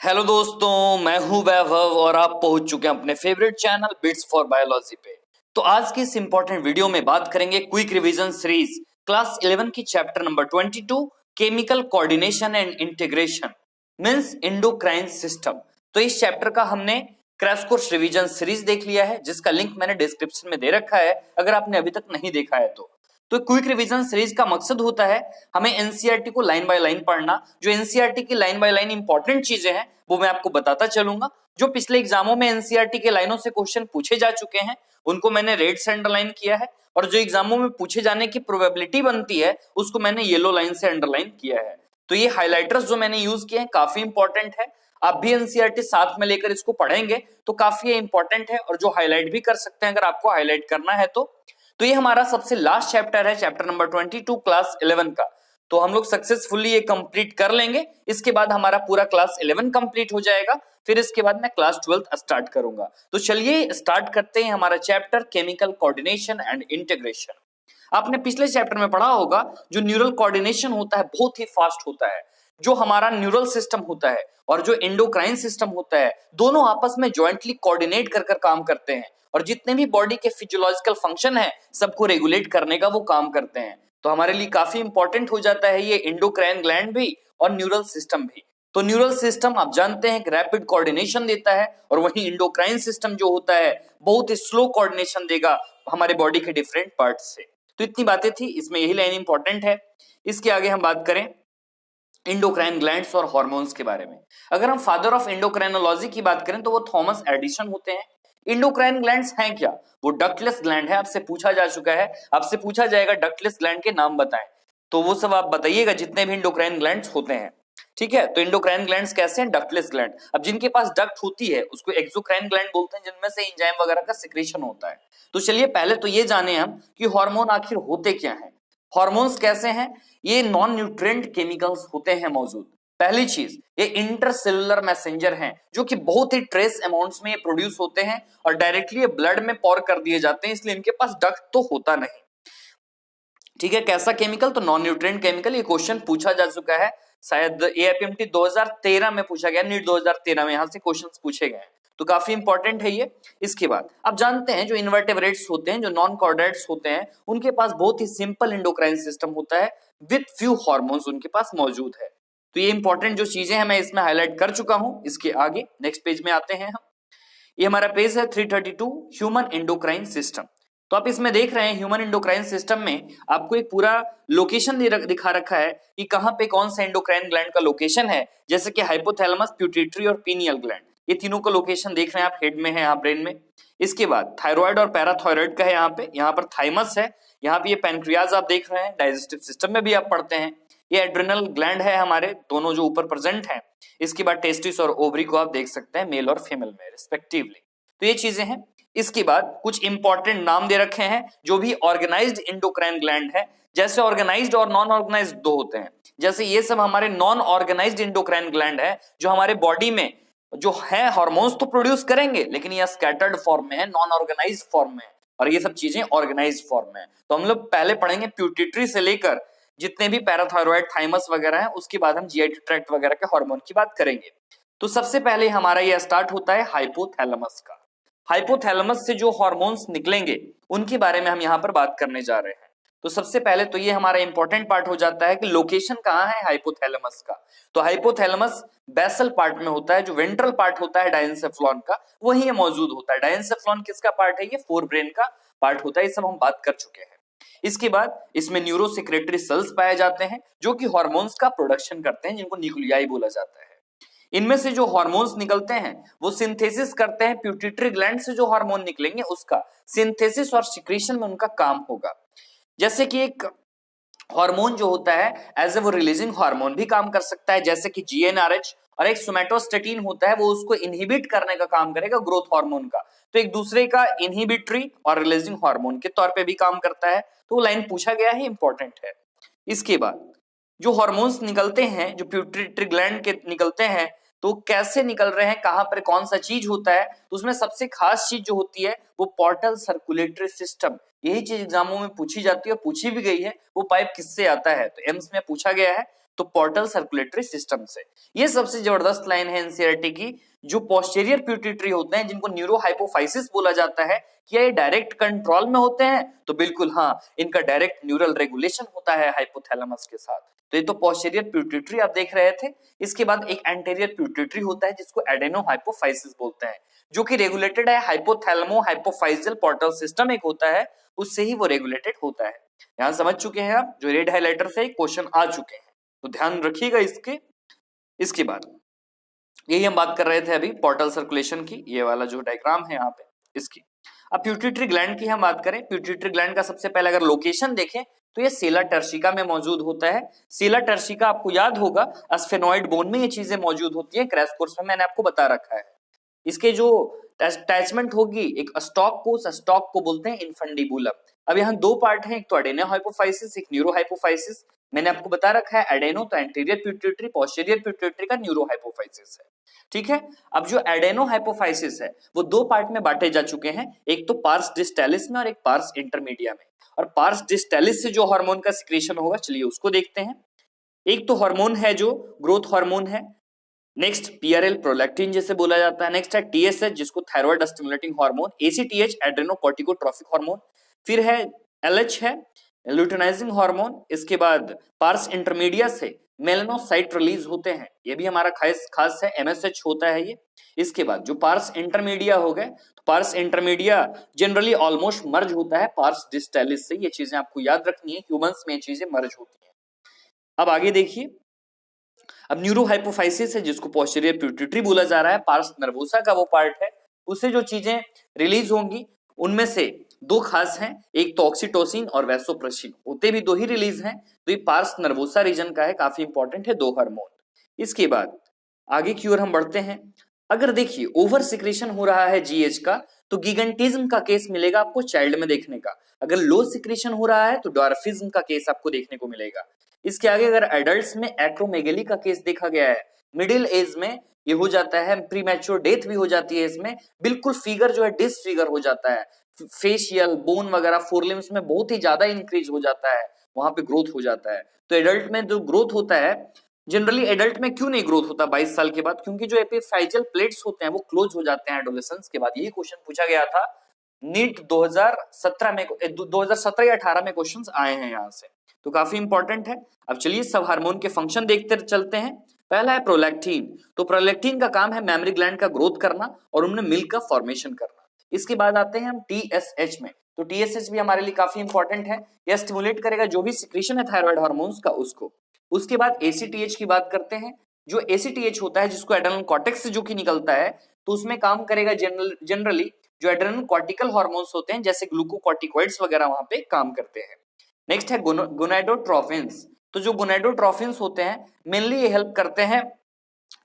Hello दोस्तों, मैं हूं वैभव और आप पहुंच चुके हैं अपने favourite channel bits for biology पे। तो आज की इस इंपॉर्टेंट वीडियो में बात करेंगे क्विक रिवीजन सीरीज क्लास 11 की chapter number 22 chemical coordination and integration means endocrine system. तो इस चैप्टर का हमने क्रैश कोर्स रिवीजन सीरीज देख लिया है, जिसका लिंक मैंने डिस्क्रिप्शन में दे रखा है अगर आपने अभी तक नहीं देखा है तो क्विक रिवीजन सीरीज का मकसद होता है हमें एनसीईआरटी को लाइन बाय लाइन पढ़ना। जो एनसीईआरटी की लाइन बाय लाइन इंपॉर्टेंट चीजें हैं वो मैं आपको बताता चलूंगा। जो पिछले एग्जामों में एनसीईआरटी के लाइनों से क्वेश्चन पूछे जा चुके हैं उनको मैंने रेड से अंडरलाइन किया है, और जो एग्जामों में पूछे जाने की प्रोबेबिलिटी बनती है उसको मैंने येलो लाइन से अंडरलाइन किया है। तो ये हाइलाइटर्स जो मैंने यूज किए हैं काफी इंपॉर्टेंट है। आप भी एनसीईआरटी साथ में लेकर इसको पढ़ेंगे तो काफी इंपॉर्टेंट है, और जो हाईलाइट भी कर सकते हैं अगर आपको हाईलाइट करना है तो ये हमारा सबसे लास्ट चैप्टर है, चैप्टर नंबर 22 क्लास 11 का। तो हम लोग सक्सेसफुली ये कंप्लीट कर लेंगे, इसके बाद हमारा पूरा क्लास 11 कंप्लीट हो जाएगा। फिर इसके बाद मैं क्लास 12 स्टार्ट करूंगा। तो चलिए स्टार्ट करते हैं हमारा chapter chemical coordination and integration. आपने पिछले चैप्टर में पढ़ा होगा जो न्यूरल कोऑर्डिनेशन होता है बहुत ही फास्ट होता है। जो हमारा न्यूरल सिस्टम होता है और जो एंडोक्राइन सिस्टम होता है दोनों आपस में ज्वाइंटली कोऑर्डिनेट कर काम करते हैं, और जितने भी बॉडी के फिजियोलॉजिकल फंक्शन है सबको रेगुलेट करने का वो काम करते हैं। तो हमारे लिए काफी इंपॉर्टेंट हो जाता है ये एंडोक्राइन ग्लैंड भी और न्यूरल सिस्टम भी। तो न्यूरल सिस्टम आप जानते हैं कि रैपिड कोऑर्डिनेशन देता है, और वहीं एंडोक्राइन सिस्टम जो होता है बहुत ही स्लो कोऑर्डिनेशन देगा हमारे बॉडी के डिफरेंट पार्ट से। तो इतनी बातें थी, इसमें यही लाइन इंपॉर्टेंट है। इसके आगे हम बात करें एंडोक्राइन ग्लैंड्स और हार्मोन्स के बारे में। अगर हम फादर ऑफ एंडोक्राइनोलॉजी की बात करें तो वो थॉमस एडिसन होते हैं। एंडोक्राइन ग्लैंड्स हैं क्या? वो डक्टलेस ग्लैंड है। आपसे पूछा जा चुका है, आपसे पूछा जाएगा डक्टलेस ग्लैंड के नाम बताएं, तो वो सब आप बताइएगा जितने भी एंडोक्राइन ग्लैंड्स होते हैं। ठीक है, तो एंडोक्राइन ग्लैंड्स कैसे हैं? Ductless gland. अब जिनके पास डक्ट होती है उसको एक्सोक्राइन ग्लैंड बोलते हैं, जिनमें से एंजाइम वगैरह का सिक्रेशन होता है। तो चलिए पहले तो ये जाने हम कि हार्मोन आखिर होते क्या हैं। हार्मोन्स कैसे हैं? ये नॉन न्यूट्रिएंट केमिकल्स होते हैं मौजूद। पहली चीज, ये इंटरसेलुलर मैसेंजर हैं जो कि बहुत ही ट्रेस अमाउंट्स में ये प्रोड्यूस होते हैं और डायरेक्टली ये ब्लड में पॉर कर दिए जाते हैं, इसलिए इनके पास डक्ट तो होता नहीं। ठीक है, कैसा केमिकल? तो नॉन न्यूट्रिएंट केमिकल। ये क्वेश्चन पूछा जा चुका है, शायद एआईपीएमटी 2013 में पूछा गया, नीट 2013 में यहां से क्वेश्चंस पूछे गए हैं, तो काफी इंपॉर्टेंट है ये। इसके बाद आप जानते हैं जो इन्वर्टेब्रेट्स होते हैं, जो नॉन कॉर्डेट्स होते हैं, उनके पास बहुत ही सिंपल एंडोक्राइन सिस्टम होता है विद फ्यू हार्मोन्स उनके पास मौजूद है। तो ये इंपॉर्टेंट जो चीजें हैं मैं इसमें हाईलाइट कर चुका हूं। इसके आगे नेक्स्ट पेज में आते हैं हम। ये हमारा पेज है 332 ह्यूमन एंडोक्राइन सिस्टम। तो आप इसमें देख रहे हैं ह्यूमन एंडोक्राइन सिस्टम में आपको एक पूरा लोकेशन दिखा रखा है कि कहां पे कौन सा एंडोक्राइन ग्लैंड का लोकेशन है, जैसे कि हाइपोथैलेमस, प्यूटिट्री और पीनियल ग्लैंड। ये तीनों का लोकेशन देख रहे हैं आप, हेड में है, यहाँ ब्रेन में। इसके बाद थायराइड और पैराथायराइड का है यहाँ पर थाइमस है, यहाँ पे ये पैनक्रियाज आप देख रहे हैं, डाइजेस्टिव सिस्टम में भी आप पढ़ते हैं। ये एड्रिनल ग्लैंड है हमारे, दोनों जो ऊपर प्रेजेंट हैं। इसके बाद टेस्टिस और ओवरी को आप देख सकते हैं मेल और फीमेल में रिस्पेक्टिवली। तो ये चीजें हैं। इसके बाद कुछ इंपॉर्टेंट नाम दे रखे हैं जो भी ऑर्गेनाइज्ड एंडोक्राइन ग्लैंड है। जैसे ऑर्गेनाइज्ड और नॉन ऑर्गेनाइज्ड दो होते हैं, जैसे ये सब हमारे नॉन ऑर्गेनाइज्ड एंडोक्राइन ग्लैंड है जो हमारे बॉडी में जो है हार्मोन्स तो प्रोड्यूस करेंगे, लेकिन ये स्कैटर्ड फॉर्म में है, नॉन ऑर्गेनाइज्ड फॉर्म में है, और ये सब चीजें ऑर्गेनाइज्ड फॉर्म में है। तो हम लोग पहले पढ़ेंगे प्यूटिट्री से लेकर जितने भी पैराथायरॉइड, थाइमस वगैरह है, उसके बाद हम जीआई ट्रैक्ट वगैरह के हार्मोन की बात करेंगे। तो सबसे पहले हमारा यह स्टार्ट होता है हाइपोथैलेमस का। हाइपोथैलेमस से जो हार्मोन्स निकलेंगे उनके बारे में हम यहाँ पर बात करने जा रहे हैं। तो सबसे पहले तो ये हमारा इंपॉर्टेंट पार्ट हो जाता है कि लोकेशन कहाँ है हाइपोथैलेमस का। तो हाइपोथैलेमस बेसल पार्ट में होता है, जो वेंट्रल पार्ट होता है डायंसेफ्लॉन का वही मौजूद होता है। डायंसेफ्लॉन किसका पार्ट है? ये फोर ब्रेन का पार्ट होता है, ये सब हम बात कर चुके हैं। इसके बाद इसमें न्यूरोसेक्रेटरी सेल्स पाए जाते हैं जो कि हार्मोन्स का प्रोडक्शन करते हैं, जिनको न्यूक्लियाई बोला जाता है। इनमें से जो हार्मोन्स निकलते हैं वो सिंथेसिस करते हैं, प्यूटिट्री ग्लैंड से जो हार्मोन निकलेंगे उसका सिंथेसिस और सिक्रीशन में उनका काम होगा। जैसे कि एक हार्मोन जो होता है एज ए वो रिलीजिंग हार्मोन भी काम कर सकता है, जैसे कि जीएनआरएच, और एक सोमैटोस्टेटिन होता है वो उसको इनहिबिट करने का काम करेगा ग्रोथ हार्मोन का। तो एक दूसरे का इनहिबिटरी और रिलीजिंग हार्मोन के तौर पे भी काम करता है। तो लाइन पूछा गया है, इंपॉर्टेंट है। इसके बाद जो हार्मोन्स निकलते हैं, जो प्यूटिट्री ग्लैंड के निकलते हैं, तो कैसे निकल रहे हैं, कहां पर कौन सा चीज होता है, तो उसमें सबसे खास चीज जो होती है वो पोर्टल सर्कुलेटरी सिस्टम। यही चीज एग्जामों में पूछी जाती है, पूछी भी गई है, वो पाइप किससे आता है, तो एम्स में पूछा गया है। तो पोर्टल सर्कुलेटरी सिस्टम से। ये सबसे जबरदस्त लाइन है एनसीईआरटी की। जो पोस्टीरियर पिट्यूटरी होते हैं जिनको न्यूरो हाइपोफाइसिस बोला जाता है, क्या ये डायरेक्ट कंट्रोल में होते हैं? तो बिल्कुल हाँ, इनका डायरेक्ट न्यूरल रेगुलेशन होता है हाइपोथैलेमस के साथ। तो ये तो पोस्टीरियर पिट्यूटरी आप देख रहे थे। इसके बाद एक एंटीरियर पिट्यूटरी होता है जिसको एडेनो हाइपोफाइसिस बोलते हैं, जो कि रेगुलेटेड है हाइपोथैलेमो हाइपोफाइजियल पोर्टल सिस्टम एक होता है, उससे ही वो रेगुलेटेड होता है। यहां समझ चुके हैं आप, जो रेड हाइलाइटर से क्वेश्चन आ चुके हैं, तो ध्यान रखिएगा इसके। इसके बाद यही हम बात कर रहे थे अभी पोर्टल सर्कुलेशन की, ये वाला जो डायग्राम है यहाँ पे इसकी। अब प्यूटिटरी ग्लैंड की हम बात करें, प्यूटिटरी ग्लैंड का सबसे पहले अगर लोकेशन देखें तो ये सेला टर्शिका में मौजूद होता है। सेला टर्शिका आपको याद होगा स्फेनॉइड बोन में ये चीजें मौजूद होती है, क्रैश कोर्स में मैंने आपको बता रखा है। इसके जो अटैचमेंट होगी एक स्टॉक को बोलते हैं इनफंडिबुलम। अब यहाँ दो पार्ट हैं, एक तो एडेनो हाइपोफाइसिस, एक न्यूरो हाइपोफाइसिस। मैंने आपको बता रखा है एडेनो तो एंटीरियर पिट्यूटरी, पोस्टीरियर पिट्यूटरी का न्यूरो हाइपोफाइसिस है, ठीक है। अब जो एडेनो हाइपोफाइसिस है वो दो पार्ट में बांटे जा चुके हैं, एक तो पार्स डिस्टालिस में और एक पार्स इंटरमीडिया में। और पार्स डिस्टालिस से जो हार्मोन का सिक्रेशन होगा, चलिए उसको देखते हैं। एक तो हार्मोन है जो ग्रोथ हार्मोन है, नेक्स्ट पीआरएल प्रोलैक्टिन जिसे बोला जाता है, नेक्स्ट है टीएसएच जिसको thyroid stimulating hormone, ACTH adrenocorticotrophic hormone, फिर है एलएच है ल्यूटिनाइजिंग हार्मोन। इसके बाद पार्स इंटरमीडिया से मेलानोसाइट रिलीज होते हैं, ये भी हमारा खास है, एमएसएच होता है ये। इसके बाद जो पार्स इंटरमीडिया हो गए, तो पार्स इंटरमीडिया जनरली ऑलमोस्ट मर्ज होता है पार्स डिस्टालिस से, ये चीजें आपको याद रखनी है, ह्यूमंस में ये चीजें मर्ज होती हैं। अब आगे देखिए, अब न्यूरो हाइपोफाइसिस है जिसको पोस्टीरियर पिट्यूटरी बोला जा रहा है, पार्स नर्वोसा का वो पार्ट है, उससे जो चीजें रिलीज होंगी उनमें से दो खास हैं, एक तो ऑक्सीटोसिन और वैसोप्रेसिन, होते भी दो ही रिलीज हैं, तो ये पार्स नर्वोसा रीजन का है, काफी इंपॉर्टेंट है, दो हार्मोन। इसके बाद आगे की ओर हम बढ़ते हैं। अगर देखिए ओवर सिक्रेशन हो रहा है जीएच का, तो गिगेंटिज्म का केस मिलेगा आपको चाइल्ड में देखने का। अगर लो सिक्रेशन हो रहा है तो डॉर्फिज्म का केस आपको देखने को मिलेगा। इसके आगे अगर एडल्ट्स में एक्रोमेगेली का केस देखा गया है, मिडिल एज में ये हो जाता है, प्रीमैच्योर डेथ भी हो जाती है इसमें, बिल्कुल फिगर जो है डिसफिगर हो जाता है, फेशियल बोन वगैरह फोरलिम्स में बहुत ही ज्यादा इंक्रीज हो जाता है, वहां पे ग्रोथ हो जाता है। तो एडल्ट में जो ग्रोथ होता है, जनरली एडल्ट में क्यों नहीं ग्रोथ होता 22 साल के बाद? क्योंकि जो एपिफाइजियल प्लेट्स होते हैं वो क्लोज हो जाते हैं एडोलेसेंस के बाद। यही क्वेश्चन पूछा गया था नीट 2017 में, 2017 या 18 में क्वेश्चंस आए हैं यहाँ से, तो काफी इंपॉर्टेंट है। अब चलिए सब हार्मोन के फंक्शन देखते चलते हैं। पहला है प्रोलैक्टिन, तो प्रोलैक्टिन का काम है मेमोरी ग्लैंड का ग्रोथ करना और उनमें मिल्क का फॉर्मेशन करना। इसके बाद आते हैं हम टीएसएच में, तो टीएसएच भी हमारे लिए काफी इंपॉर्टेंट है, यह स्टिमुलेट करेगा जो भी सिक्रीशन है थायराइड हार्मोन्स का उसको। उसके बाद एसीटीएच की बात करते हैं, जो एसीटीएच होता है जिसको एड्रेनल कॉर्टेक्स से जो कि निकलता है, तो उसमें काम करेगा जनरली जो एड्रेनल कॉर्टिकल हार्मोन्स होते हैं जैसे ग्लूकोकॉर्टिकॉइड्स वगैरह वहां पे काम करते हैं। नेक्स्ट है गोनाडोट्रोफिन्स, तो जो गोनाडोट्रोफिन्स होते हैं मेनली ये हेल्प करते हैं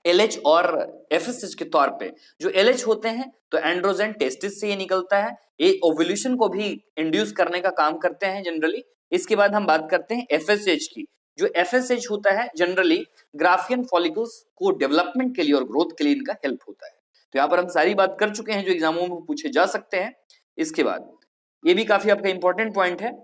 एलएच और एफएसएच के तौर पे। जो एलएच होते हैं तो एंड्रोजन टेस्टिस से ये निकलता है, ये ओव्यूलेशन को भी इंड्यूस करने का काम करते हैं जनरली। इसके बाद हम बात करते हैं एफएसएच की, जो एफएसएच होता है जनरली ग्राफियन फॉलिकल्स को डेवलपमेंट के लिए और ग्रोथ के लिए इनका हेल्प होता है। तो यहाँ पर हम सारी बात कर चुके हैं जो एग्जामों में पूछे जा सकते हैं। इसके बाद ये भी काफी आपका इंपॉर्टेंट पॉइंट है।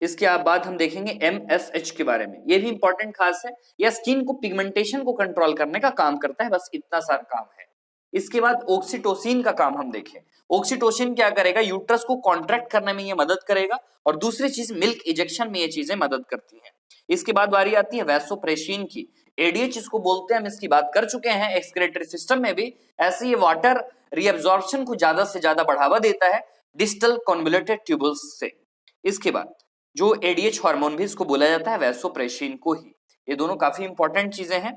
इसके बाद हम देखेंगे एमएसएच के बारे में, ये भी इंपॉर्टेंट खास है, यह स्किन को पिगमेंटेशन को कंट्रोल करने का काम करता है, बस इतना सारा काम है। इसके बाद ऑक्सीटोसिन का काम हम देखें, ऑक्सीटोसिन क्या करेगा, यूट्रस को कॉन्ट्रैक्ट करने में ये मदद करेगा और दूसरी चीज मिल्क इजेक्शन में ये चीजें मदद करती हैं। इसके बाद बारी आती है वैसोप्रेसिन की, एडीएच इसको बोलते हैं, हम इसकी बात कर चुके हैं एक्सक्रीटरी सिस्टम में भी। ऐसे ये वाटर रीअब्जॉर्प्शन को ज्यादा से ज्यादा बढ़ावा देता है डिस्टल कॉन्वोल्यूटेड ट्यूबल्स से। इसके बाद जो एडीएच हार्मोन भी इसको बोला जाता है वैसोप्रेसिन को ही। ये दोनों काफी इंपॉर्टेंट चीजें हैं।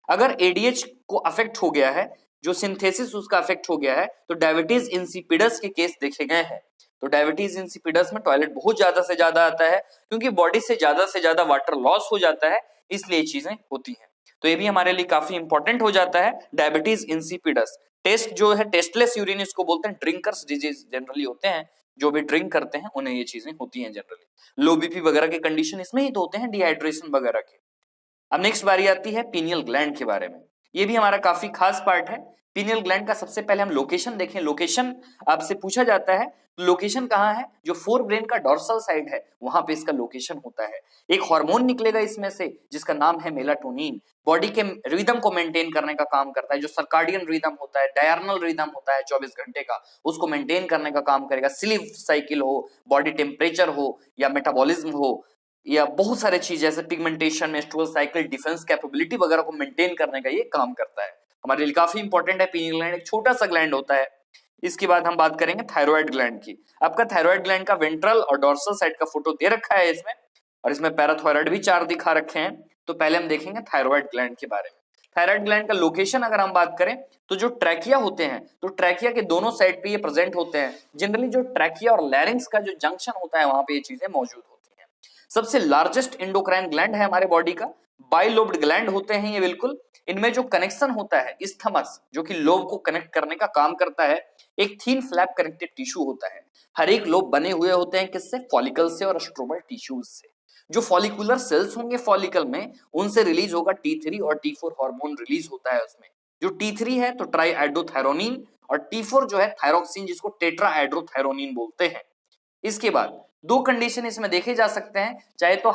अगर एडीएच को अफेक्ट हो गया है, जो सिंथेसिस उसका अफेक्ट हो गया है, तो डायबिटीज इंसिपिडस के केस देखे गए हैं। तो डायबिटीज इंसिपिडस में टॉयलेट बहुत ज्यादा से ज्यादा आता है क्योंकि बॉडी से ज्यादा वाटर लॉस हो जाता है, इसलिए ये चीजें होती हैं। तो ये भी हमारे लिए काफी इंपॉर्टेंट हो जाता है डायबिटीज इंसिपिडस। टेस्ट जो है टेस्टलेस यूरिन इसको बोलते हैं, ड्रिंकर्स डिजीज जनरली होते हैं, जो भी ड्रिंक करते हैं उन्हें ये चीजें होती हैं जनरली। लो बीपी वगैरह के कंडीशन इसमें ही तो होते हैं, डिहाइड्रेशन वगैरह के। अब नेक्स्ट बारी आती है पीनियल ग्लैंड के बारे में। ये भी हमारा काफी खास पार्ट है। पीनियल ग्लैंड का सबसे पहले हम लोकेशन देखें। लोकेशन आपसे पूछा जाता है, तो लोकेशन कहाँ है? जो फोर ब्रेन का डोर्सल साइड है वहां पे इसका लोकेशन होता है। एक हार्मोन निकलेगा इसमें से जिसका नाम है मेलाटोनिन, बॉडी के रिदम को मेंटेन करने का काम करता है। जो सर्काडियन रिदम होता है, डायरनल रिदम होता है 24 घंटे का, उसको मेंटेन करने का काम करेगा। स्लीप साइकिल हो, बॉडी टेम्परेचर हो, या मेटाबॉलिज्म हो, या बहुत सारे चीज जैसे pigmentation, menstrual cycle, defence capability वगैरह को मेंटेन करने का ये काम करता है। हमारे लिए काफी इंपॉर्टेंट है। पीनियल ग्लैंड एक छोटा सा ग्लैंड होता है। इसके बाद हम बात करेंगे थायराइड ग्लैंड की। आपका थायराइड ग्लैंड का वेंट्रल और डोर्सल साइड का फोटो दे रखा है इसमें, और इसमें पैराथायराइड भी 4 दिखा रखे हैं। तो पहले हम देखेंगे थायराइड ग्लैंड के बारे में। थायराइड ग्लैंड का लोकेशन अगर हम बात करें तो जो ट्रैकिया होते हैं, तो ट्रैकिया के दोनों साइड पे ये प्रेजेंट होते हैं। जनरली जो ट्रैकिया और लैरिंक्स का जो जंक्शन होता है वहां पे ये चीजें मौजूद होती हैं। सबसे लार्जेस्ट एंडोक्राइन ग्लैंड है हमारे बॉडी का। बाइलोब्ड ग्लैंड होते हैं ये बिल्कुल। इनमें जो कनेक्शन होता है इस्थमस, जो कि लोब को कनेक्ट करने का काम करता है, एक थीन फ्लैप कनेक्टेड टिश्यू होता है। हर एक लोब बने हुए होते हैं किससे? फॉलिकल से और स्ट्रोमल टिश्यूज से। जो फॉलिकुलर सेल्स होंगे फॉलिकल में, उनसे रिलीज होगा T3 और T4 हार्मोन रिलीज होता है उसमें। जो T3 है तो ट्राईआइड्रोथायरोनिन, और T4 जो है थायरोक्सिन, जिसको टेट्राआइड्रोथायरोनिन बोलते हैं। इसके बाद दो कंडीशन इसमें देखे जा सकते हैं, चाहे तो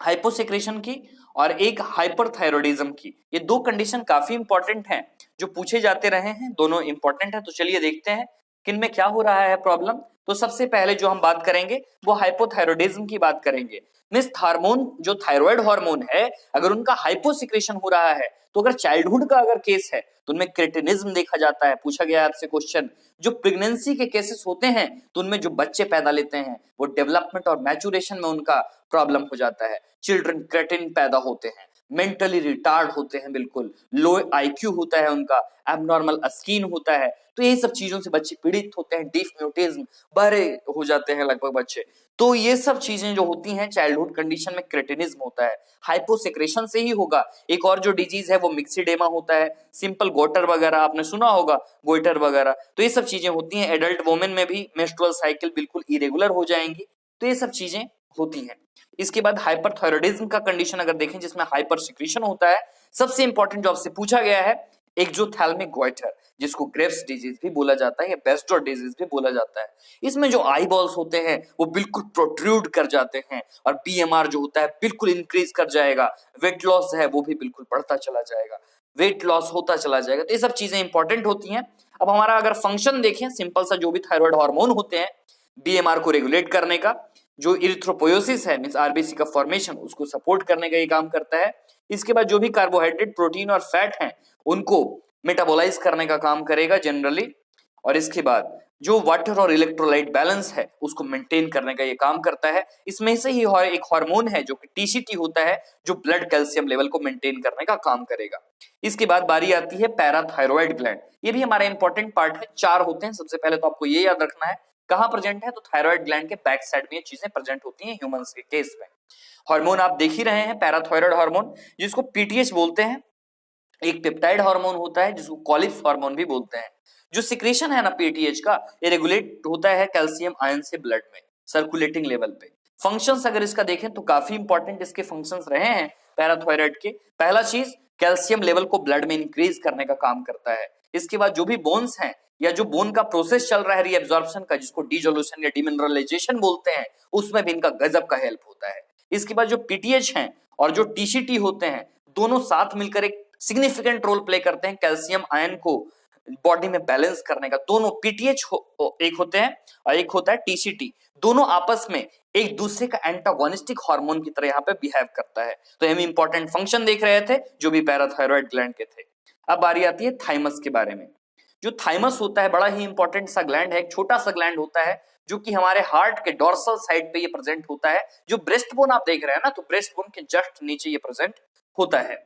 हाइपोसेक्रेशन की और एक हाइपरथायरॉयडिज्म की। ये दो कंडीशन काफी इंपॉर्टेंट हैं जो पूछे जाते रहे हैं, दोनों इंपॉर्टेंट है। तो चलिए देखते हैं किन में क्या हो रहा है प्रॉब्लम। तो सबसे पहले जो हम बात करेंगे वो हाइपोथायरॉयडिज्म की बात करेंगे। मींस हार्मोन, जो थायराइड हार्मोन है, अगर उनका हाइपोसिक्रेशन हो रहा है, तो अगर चाइल्डहुड का अगर केस है तो उनमें क्रेटिनिज्म देखा जाता है। पूछा गया आपसे क्वेश्चन, जो प्रेगनेंसी के केसेस होते हैं तो उनमें जो बच्चे पैदा लेते हैं वो डेवलपमेंट और मैचुरेशन में उनका प्रॉब्लम हो जाता है। चिल्ड्रन क्रेटिन पैदा होते हैं, मेंटली रिटार्ड होते हैं, बिल्कुल लो आईक्यू होता है उनका, एबनॉर्मल स्किन होता है। तो ये सब चीजों से बच्चे पीड़ित होते हैं, डिफ म्यूटेज्म, बड़े हो जाते हैं लगभग बच्चे। तो ये सब चीजें जो होती हैं चाइल्डहुड कंडीशन में, क्रेटिनिज्म होता है, हाइपोसेक्रेशन से ही होगा। एक और जो डिजीज है वो मिक्सिडेमा होता है, सिंपल गोटर वगैरह आपने सुना होगा, गोइटर वगैरह। तो ये सब चीजें होती हैं। एडल्ट वुमेन में भी मेंस्ट्रुअल साइकिल बिल्कुल इरेगुलर हो जाएंगी। तो ये सब चीजें होती हैं। इसके बाद हाइपरथायरॉयडिज्म का कंडीशन अगर देखें, जिसमें हाइपर सिक्रीशन होता है। सबसे इंपॉर्टेंट जो आपसे पूछा गया है, एक्सोथैल्मिक गोइटर, जिसको ग्रेव्स डिजीज भी बोला जाता है या बेस्टर डिजीज भी बोला जाता है। इसमें जो आई बॉल्स होते हैं वो बिल्कुल प्रोट्रूड कर जाते हैं, और बीएमआर जो होता है बिल्कुल इंक्रीज कर जाएगा। वेट लॉस है वो भी बिल्कुल बढ़ता चला जाएगा, वेट लॉस होता चला जाएगा। तो ये सब चीजें इंपॉर्टेंट होती हैं। अब हमारा अगर फंक्शन देखें, सिंपल सा, जो भी थायराइड हार्मोन होते हैं बीएमआर को रेगुलेट करने का, जो इरिथ्रोपोयोसिस है मींस आरबीसी का फॉर्मेशन, उसको सपोर्ट करने का ये काम करता है। इसके बाद जो भी कार्बोहाइड्रेट, प्रोटीन और फैट हैं उनको मेटाबोलाइज करने का काम करेगा जनरली। और इसके बाद जो वाटर और इलेक्ट्रोलाइट बैलेंस है उसको मेंटेन करने का ये काम करता है। इसमें से ही एक हार्मोन है जो कि टीसीटी होता है, जो ब्लड कैल्शियम लेवल को मेंटेन करने का काम करेगा। इसके बाद बारी आती है पैराथायरॉइड ग्लैंड। ये भी हमारा इंपॉर्टेंट पार्ट है। 4 होते हैं। सबसे पहले तो आपको ये याद रखना है कहां प्रेजेंट है, तो थायराइड ग्लैंड के बैक साइड में ये चीजें प्रेजेंट होती हैं ह्यूमंस के केस में। हार्मोन आप देख ही रहे हैं, पैराथायरॉइड हार्मोन, जिसको पीटीएच बोलते हैं। एक पेप्टाइड हार्मोन होता है जिसको कॉलिप्स हार्मोन भी बोलते हैं। जो सिक्रेशन है ना पीटीएच का, ये रेगुलेट होता है कैल्शियम आयन से ब्लड में सर्कुलेटिंग लेवल पे। फंक्शंस अगर इसका देखें तो काफी इंपॉर्टेंट इसके फंक्शंस रहे हैं पैराथायरॉइड के। पहला चीज, कैल्शियम लेवल को ब्लड में इंक्रीज करने का काम करता है। इसके बाद जो भी बोन्स हैं या जो बोन का प्रोसेस चल रहा है रीएब्जॉर्प्शन का, जिसको डीजोल्यूशन या डिमिनरलाइजेशन बोलते हैं, उसमें भी इनका गजब का हेल्प होता है। इसके बाद जो पीटीएच हैं और जो टीसीटी होते हैं, दोनों साथ मिलकर एक सिग्निफिकेंट रोल प्ले करते हैं कैल्शियम आयन को बॉडी में बैलेंस करने का। दोनों पीटीएच एक होते हैं और एक होता है टीसीटी, दोनों आपस में एक दूसरे का एंटागोनिस्टिक हार्मोन की तरह यहाँ पे बिहेव करता है। तो हम इंपॉर्टेंट फंक्शन देख रहे थे जो भी पैराथायरॉइड ग्लैंड के थे। अब बारी आती है थाइमस के बारे में। जो थाइमस होता है बड़ा ही इंपॉर्टेंट सा ग्लैंड है, एक छोटा सा ग्लैंड होता है जो कि हमारे हार्ट के डोर्सल साइड पे ये प्रेजेंट होता है। जो ब्रेस्ट बोन आप देख रहे हैं ना, तो ब्रेस्ट बोन के जस्ट नीचे ये प्रेजेंट होता है।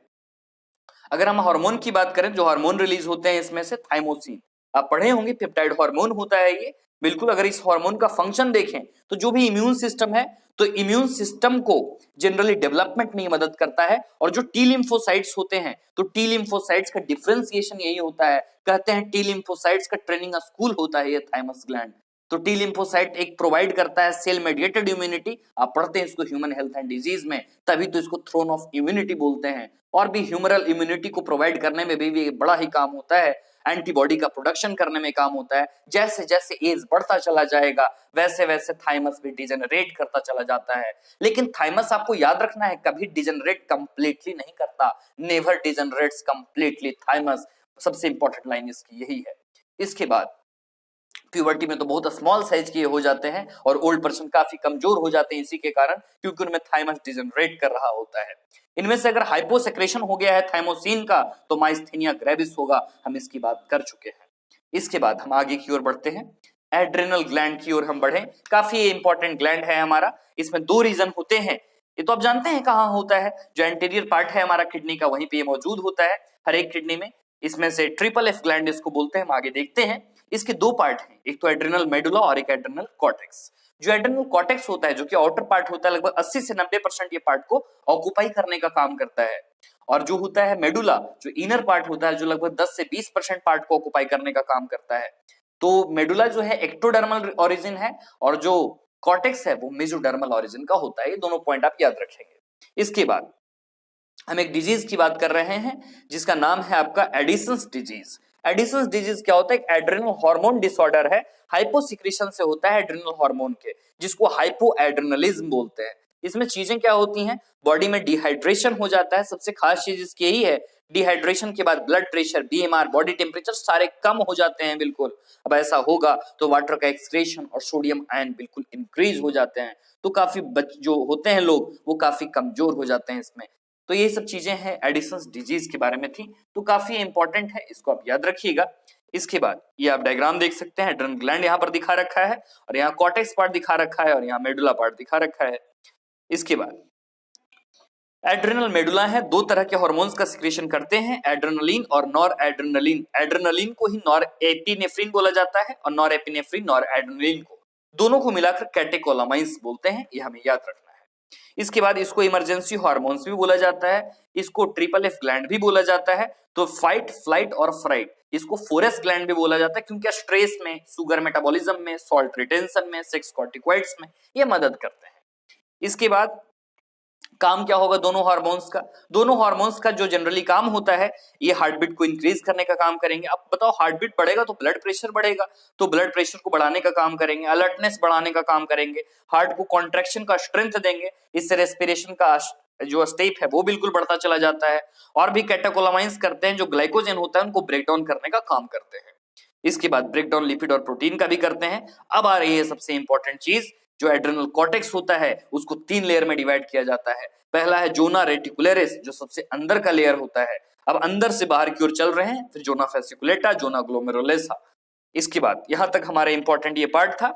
अगर हम हार्मोन की बात करें, जो हार्मोन रिलीज होते हैं इसमें से थाइमोसिन, आप पढ़े होंगे पेप्टाइड हार्मोन होता है ये बिल्कुल। अगर इस हार्मोन का फंक्शन देखें तो जो भी इम्यून सिस्टम है, तो इम्यून सिस्टम को जनरली डेवलपमेंट में ही मदद करता है। और जो टी लिम्फोसाइट्स होते हैं, तो टी लिम्फोसाइट्स का डिफरेंशिएशन यही होता है। कहते हैं टी लिम्फोसाइट्स का ट्रेनिंग स्कूल होता है ये थाइमस ग्लैंड। तो टी लिम्फोसाइट एक प्रोवाइड करता है सेल मेडिएटेड इम्यूनिटी, आप पढ़ते हैं इसको ह्यूमन हेल्थ एंड डिजीज में, तभी तो इसको थ्रोन ऑफ इम्यूनिटी बोलते हैं। और भी ह्यूमरल इम्यूनिटी को प्रोवाइड करने में भी बड़ा ही काम होता है, एंटीबॉडी का प्रोडक्शन करने में काम होता है। जैसे जैसे एज बढ़ता चला जाएगा वैसे वैसे थाइमस भी डिजेनरेट करता चला जाता है, लेकिन थाइमस आपको याद रखना है कभी डिजेनरेट कंप्लीटली नहीं करता, नेवर डिजेनरेट्स कंप्लीटली थाइमस, सबसे इंपॉर्टेंट लाइन इसकी यही है। इसके बाद प्यूबर्टी में तो बहुत स्मॉल साइज के हो जाते हैं और ओल्ड पर्सन काफी कमजोर हो जाते हैं इसी के कारण, क्योंकि उनमें थाइमस डिजेनरेट कर रहा होता है। इनमें से अगर हाइपोसेक्रेशन हो गया है थाइमोसिन का तो माइस्थेनिया ग्रेविस होगा, हम इसकी बात कर चुके हैं। इसके बाद हम आगे की ओर बढ़ते हैं, एड्रेनल ग्लैंड की ओर हम बढ़े। काफी इंपॉर्टेंट ग्लैंड है हमारा, इसमें दो रीजन होते हैं, ये तो आप जानते हैं कहाँ होता है, जो एंटीरियर पार्ट है हमारा किडनी का वहीं पे ये मौजूद होता है हर एक किडनी में। इसमें से ट्रिपल एफ ग्लैंड इसको बोलते हैं, हम आगे देखते हैं। इसके दो पार्ट हैं, एक तो एड्रेनल मेडुला और एक एड्रेनल कॉर्टेक्स। जो एड्रेनल कॉर्टेक्स होता है जो कि आउटर पार्ट होता है, लगभग 80 से 90% ये पार्ट को ऑक्युपाई करने का काम करता है। और जो होता है मेडुला, जो इनर पार्ट होता है, जो लगभग 10 से 20% पार्ट को ऑक्युपाई करने का काम करता है। तो मेडुला जो है एक्टोडर्मल ओरिजिन है और जो कॉर्टेक्स है वो मेसोडर्मल ओरिजिन का होता है, ये दोनों पॉइंट आप याद रखेंगे। इसके बाद हम एक डिजीज की बात कर रहे हैं जिसका नाम है आपका एडिसन्स डिजीज। एडिसन्स डिजीज क्या होता है, एक एड्रेनल हार्मोन डिसऑर्डर है, हाइपोसिक्रेशन से होता है एड्रेनल हार्मोन के, जिसको हाइपोएड्रेनलिज्म बोलते हैं। इसमें चीजें क्या होती हैं, बॉडी में डिहाइड्रेशन हो जाता है, सबसे खास चीज इसकी यही है, डिहाइड्रेशन के बाद blood pressure, BMR, body temperature सारे कम हो जाते हैं बिल्कुल। अब ऐसा होगा तो वाटर का एक्सक्रीशन और सोडियम आयन बिल्कुल इंक्रीज हो जाते हैं, तो काफी जो होते हैं लोग वो काफी कमजोर हो जाते हैं इसमें। तो ये सब चीजें हैं एडिसन्स डिजीज के बारे में थी, तो काफी इंपॉर्टेंट है, इसको आप याद रखिएगा। इसके बाद ये आप डायग्राम देख सकते हैं, एड्रेनल ग्लैंड यहाँ पर दिखा रखा है और यहाँ कॉर्टेक्स पार्ट दिखा रखा है और यहाँ मेडुला पार्ट दिखा रखा है। इसके बाद एड्रेनल मेडुला है, दो तरह के हार्मोन्स का सिक्रेशन करते हैं, एड्रेनलिन और नॉर एड्रेनलिन। एड्रेनलिन को ही नॉर एपिनेफ्रिन बोला जाता है और नॉर एपिनेफ्रिन नॉर एड्रेनलिन को, दोनों को मिलाकर कैटेकोलामाइंस बोलते हैं, ये हमें याद रखना है। इसके बाद इसको इमरजेंसी हार्मोन्स भी बोला जाता है, इसको ट्रिपल एफ ग्लैंड भी बोला जाता है। तो फाइट, फ्लाइट और फ्राइट, इसको फोरेस ग्लैंड भी बोला जाता है, क्योंकि स्ट्रेस में, शुगर मेटाबॉलिज्म में, सॉल्ट रिटेंशन में, सेक्स कॉर्टिकॉइड्स में ये मदद करते हैं। इसके बाद काम क्या होगा दोनों हार्मोन्स का, दोनों हार्मोन्स का जो जनरली काम होता है ये हार्ट बीट को इंक्रीज करने का काम करेंगे। अब बताओ हार्ट बीट बढ़ेगा तो ब्लड प्रेशर बढ़ेगा, तो ब्लड प्रेशर को बढ़ाने का काम करेंगे, अलर्टनेस बढ़ाने का काम करेंगे, हार्ट को कॉन्ट्रैक्शन का स्ट्रेंथ देंगे, इससे रेस्पिरेशन का जो स्टेप है वो बिल्कुल बढ़ता चला जाता है। और भी कैटेकोलामाइंस करते हैं, जो ग्लाइकोजन होता है उनको ब्रेक डाउन करने का काम करते हैं। इसके बाद ब्रेक डाउन लिपिड और प्रोटीन का भी करते हैं। अब आ रही है सबसे इंपॉर्टेंट चीज, जो एड्रेनल कॉर्टेक्स होता है उसको 3 लेयर में डिवाइड किया जाता है। पहला है जोना रेटिकुलरिस, जो सबसे अंदर का लेयर होता है, अब अंदर से बाहर की ओर चल रहे हैं, फिर जोना फेसिकुलेटा, जोना ग्लोमेरुलोसा। इसके बाद यहां तक हमारा इंपॉर्टेंट ये पार्ट था।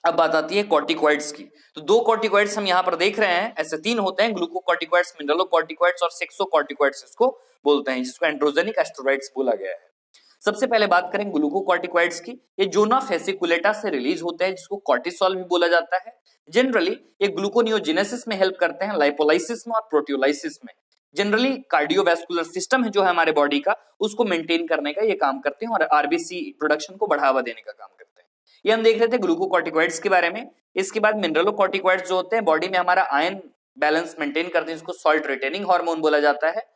अब बात आती है कॉर्टिकॉइड्स की, तो 2 कॉर्टिकॉइड्स हम यहाँ पर देख रहे हैं, ऐसे 3 होते हैं, ग्लूकोकॉर्टिकॉइड्स, मिनरलोकॉर्टिकॉइड्स और सेक्सोकॉर्टिकॉइड्स इसको बोलते हैं, जिसको एंड्रोजेनिक एस्टेरॉइड्स बोला गया है। सबसे पहले बात करें ग्लूकोकॉर्टिकॉइड्स की, ये जोना फेसिकुलेटा से रिलीज होते हैं, जिसको कॉर्टिसोल भी बोला जाता है। जनरली ये ग्लूकोनियोजेनेसिस में हेल्प करते हैं, लाइपोलाइसिस में और प्रोटियोलाइसिस में। जनरली कार्डियोवैस्कुलर सिस्टम है जो है हमारे बॉडी का, उसको मेंटेन करने का ये काम करते हैं और आरबीसी प्रोडक्शन को बढ़ावा देने का काम करते हैं। ये हम देख रहे थे ग्लूकोकॉर्टिकॉइड्स के बारे में। इसके बाद मिनरलोकॉर्टिकॉइड्स जो होते हैं बॉडी में हमारा आयन बैलेंस मेंटेन करते हैं, जिसको सॉल्ट रिटेनिंग हार्मोन बोला जाता है।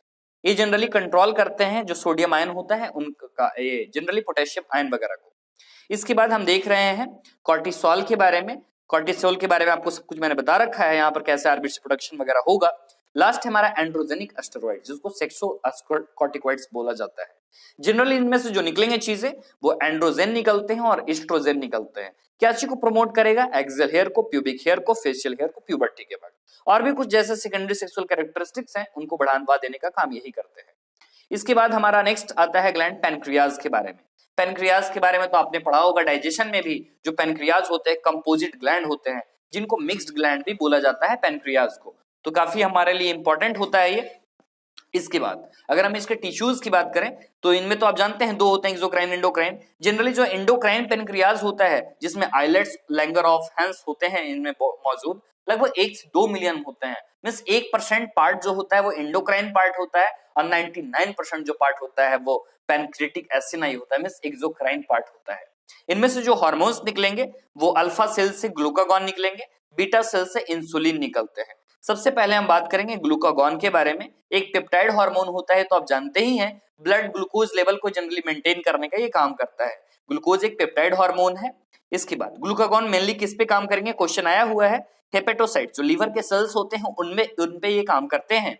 ये जनरली कंट्रोल करते हैं जो सोडियम आयन होता है उनका, ये जनरली पोटेशियम आयन वगैरह को। इसके बाद हम देख रहे हैं कॉर्टिसोल के बारे में। कॉर्टिसोल के बारे में आपको सब कुछ मैंने बता रखा है, यहाँ पर कैसे आरबीसी प्रोडक्शन वगैरह होगा। लास्ट हमारा एंड्रोजेनिक एस्टेरॉइड, जिसको सेक्सोकॉर्टिकॉइड्स बोला जाता है। जनरली इनमें से जो निकलेंगे चीजें वो एंड्रोजेन निकलते हैं और एस्ट्रोजेन निकलते हैं। क्या चीज को प्रमोट करेगा, एक्सियल हेयर को, प्यूबिक हेयर को, फेशियल हेयर को, प्यूबर्टी के बाद, और भी कुछ जैसे सेकेंडरी सेक्सुअल कैरेक्टरिस्टिक्स हैं उनको बढ़ावा देने का काम यही करते हैं। इसके बाद हमारा नेक्स्ट आता है ग्लैंड पैनक्रियाज के बारे में। पैनक्रियाज के बारे में तो आपने पढ़ा होगा, डाइजेशन में भी जो पैनक्रियाज होते हैं कंपोजिट ग्लैंड होते हैं, जिनको मिक्स्ड ग्लैंड भी बोला जाता है पैनक्रियाज को, तो काफी हमारे लिए इंपॉर्टेंट होता है ये। इसके बाद अगर हम इसके टिश्यूज की बात करें तो इनमें तो आप जानते हैं 2 होते हैं, एक्सोक्राइन, एंडोक्राइन। जनरली जो एंडोक्राइन पैनक्रियाज होता है, जिसमें आइलेट्स, लैंगर ऑफ हैंस होते हैं इनमें मौजूद, लगभग 1 से 2 मिलियन होते हैं। मींस 1% पार्ट जो होता है वो एंडोक्राइन पार्ट होता है और 99% जो पार्ट होता है वो पैनक्रियाटिक एसिनाई होता है, मींस एक्सोक्राइन पार्ट होता है। इनमें से जो हार्मोन्स निकलेंगे वो अल्फा सेल से ग्लूकागॉन निकलेंगे, बीटा सेल से इंसुलिन निकलते हैं। सबसे पहले हम बात करेंगे ग्लूकागॉन के बारे में। एक पेप्टाइड हार्मोन होता है, तो आप जानते ही हैं ब्लड ग्लूकोज लेवल को जनरली मेंटेन करने का ये काम करता है। ग्लूकोज एक पेप्टाइड हार्मोन है। इसके बाद ग्लूकागॉन मेनली किस पे काम करेंगे, क्वेश्चन आया हुआ है। हेपेटोसाइट जो लीवर के सेल्स होते हैं उनपे ये काम करते हैं।